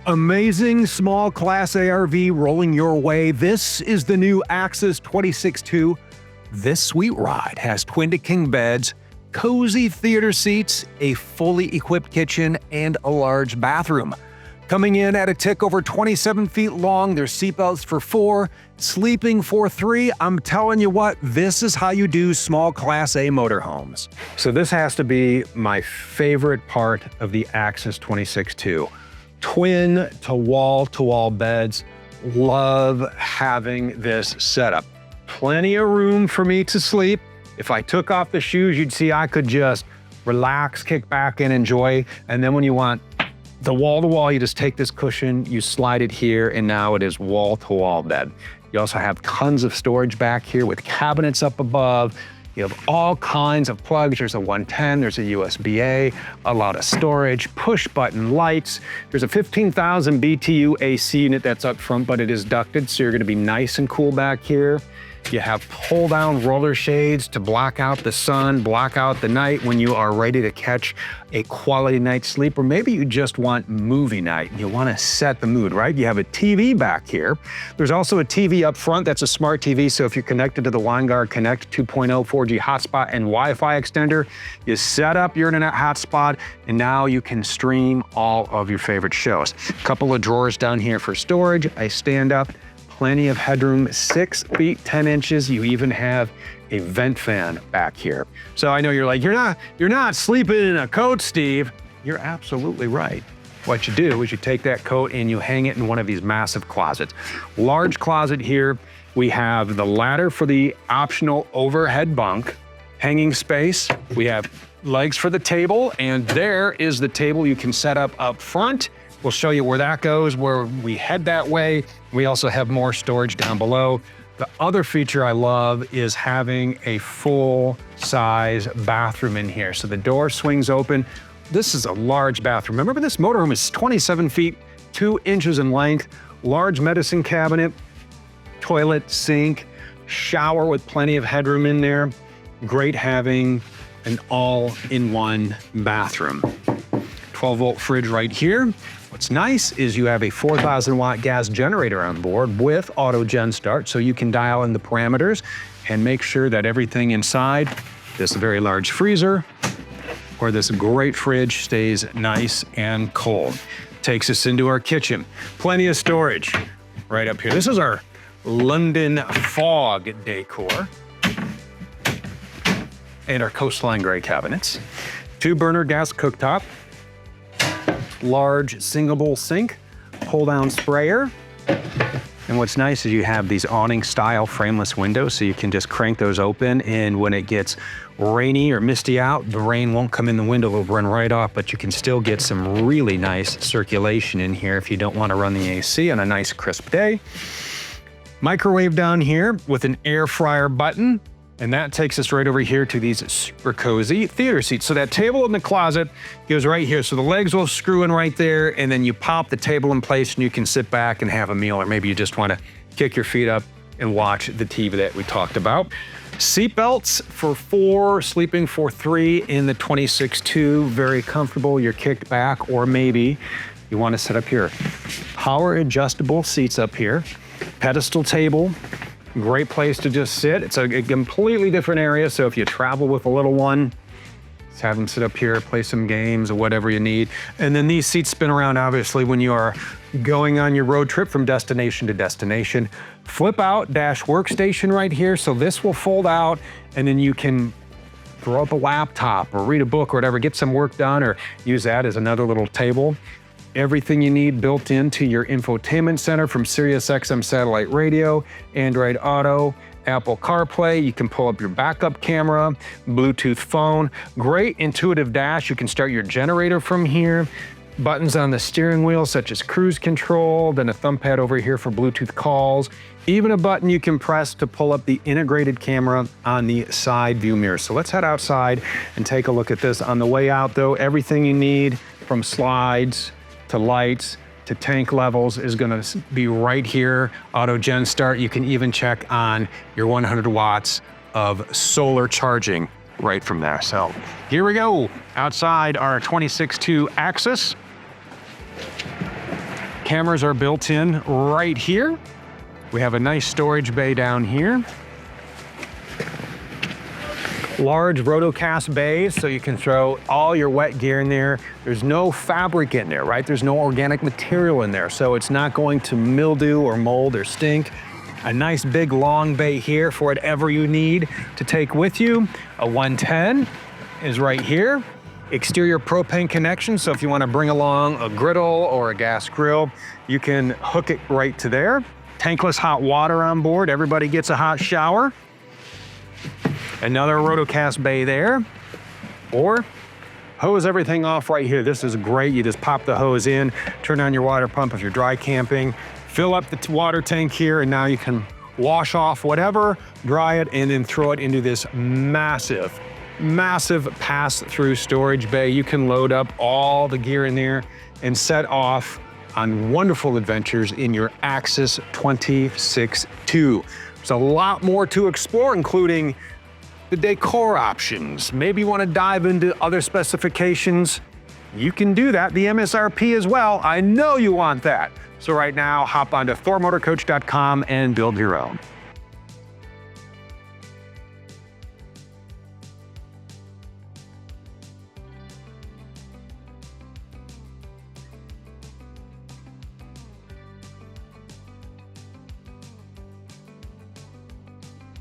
Amazing small class ARV rolling your way. This is the new Axis 26.2. This sweet ride has twin-to-king beds, cozy theater seats, a fully equipped kitchen, and a large bathroom. Coming in at a tick over 27 feet long, there's seatbelts for 4, sleeping for 3. I'm telling you what, this is how you do small class A motorhomes. So this has to be my favorite part of the Axis 26.2. Twin to wall beds. Love having this setup. Plenty of room for me to sleep. If I took off the shoes, you'd see I could just relax, kick back and enjoy. And then when you want the wall to wall, you just take this cushion, you slide it here, and now it is wall to wall bed. You also have tons of storage back here with cabinets up above. You have all kinds of plugs. There's a 110, there's a USB-A, a lot of storage, push button lights. There's a 15,000 BTU AC unit that's up front, but it is ducted, so you're gonna be nice and cool back here. You have pull down roller shades to block out the sun, block out the night when you are ready to catch a quality night's sleep, or maybe you just want movie night and you want to set the mood, right? You have a TV back here. There's also a TV up front that's a smart TV, so if you're connected to the WineGuard Connect 2.0 4G hotspot and Wi-Fi extender, you set up your internet hotspot and now you can stream all of your favorite shows. A couple of drawers down here for storage. I stand up. Plenty of headroom, 6 feet 10 inches. You even have a vent fan back here. So I know you're like, you're not sleeping in a coat, Steve. You're absolutely right. What you do is you take that coat and you hang it in one of these massive closets. Large closet here. We have the ladder for the optional overhead bunk, hanging space. We have legs for the table, and there is the table you can set up front. We'll show you where that goes, where we head that way. We also have more storage down below. The other feature I love is having a full-size bathroom in here. So the door swings open. This is a large bathroom. Remember, this motorhome is 27 feet, 2 inches in length, large medicine cabinet, toilet, sink, shower with plenty of headroom in there. Great having an all-in-one bathroom. 12-volt fridge right here. What's nice is you have a 4,000 watt gas generator on board with auto gen start, so you can dial in the parameters and make sure that everything inside this very large freezer or this great fridge stays nice and cold. Takes us into our kitchen. Plenty of storage right up here. This is our London fog decor and our coastline gray cabinets. 2-burner gas cooktop. Large single bowl sink, pull down sprayer. And what's nice is you have these awning style frameless windows, so you can just crank those open, and when it gets rainy or misty out, the rain won't come in the window, it'll run right off, but you can still get some really nice circulation in here if you don't want to run the AC on a nice crisp day. Microwave down here with an air fryer button. And that takes us right over here to these super cozy theater seats. So that table in the closet goes right here. So the legs will screw in right there, and then you pop the table in place and you can sit back and have a meal, or maybe you just want to kick your feet up and watch the TV that we talked about. Seat belts for 4, sleeping for 3 in the 26.2. Very comfortable. You're kicked back, or maybe you want to sit up here. Power adjustable seats up here. Pedestal table. Great place to just sit. It's a completely different area, so if you travel with a little one, just have them sit up here, play some games or whatever you need. And then these seats spin around, obviously, when you are going on your road trip from destination to destination. Flip out dash workstation right here, so this will fold out, and then you can throw up a laptop or read a book or whatever, get some work done, or use that as another little table. Everything you need built into your infotainment center, from SiriusXM satellite radio, Android Auto, Apple CarPlay. You can pull up your backup camera, Bluetooth phone. Great intuitive dash. You can start your generator from here. Buttons on the steering wheel such as cruise control, then a thumb pad over here for Bluetooth calls. Even a button you can press to pull up the integrated camera on the side view mirror. So let's head outside and take a look at this. On the way out though, everything you need from slides to lights to tank levels is gonna be right here. Auto gen start. You can even check on your 100 watts of solar charging right from there. So here we go outside our 26.2 Axis. cameras are built in right here. We have a nice storage bay down here. Large rotocast bays, so you can throw all your wet gear in there. There's no fabric in there, right? There's no organic material in there, so it's not going to mildew or mold or stink. A nice big long bay here for whatever you need to take with you. A 110 is right here. Exterior propane connection, so if you want to bring along a griddle or a gas grill, you can hook it right to there. Tankless hot water on board. Everybody gets a hot shower. Another rotocast bay there, or hose everything off right here. This is great. You just pop the hose in, turn on your water pump if you're dry camping, fill up the water tank here, and now you can wash off whatever, dry it, and then throw it into this massive pass-through storage bay. You can load up all the gear in there and set off on wonderful adventures in your Axis 26-2. There's a lot more to explore, including the decor options. Maybe you want to dive into other specifications. You can do that. The MSRP as well. I know you want that. So right now, hop onto thormotorcoach.com and build your own.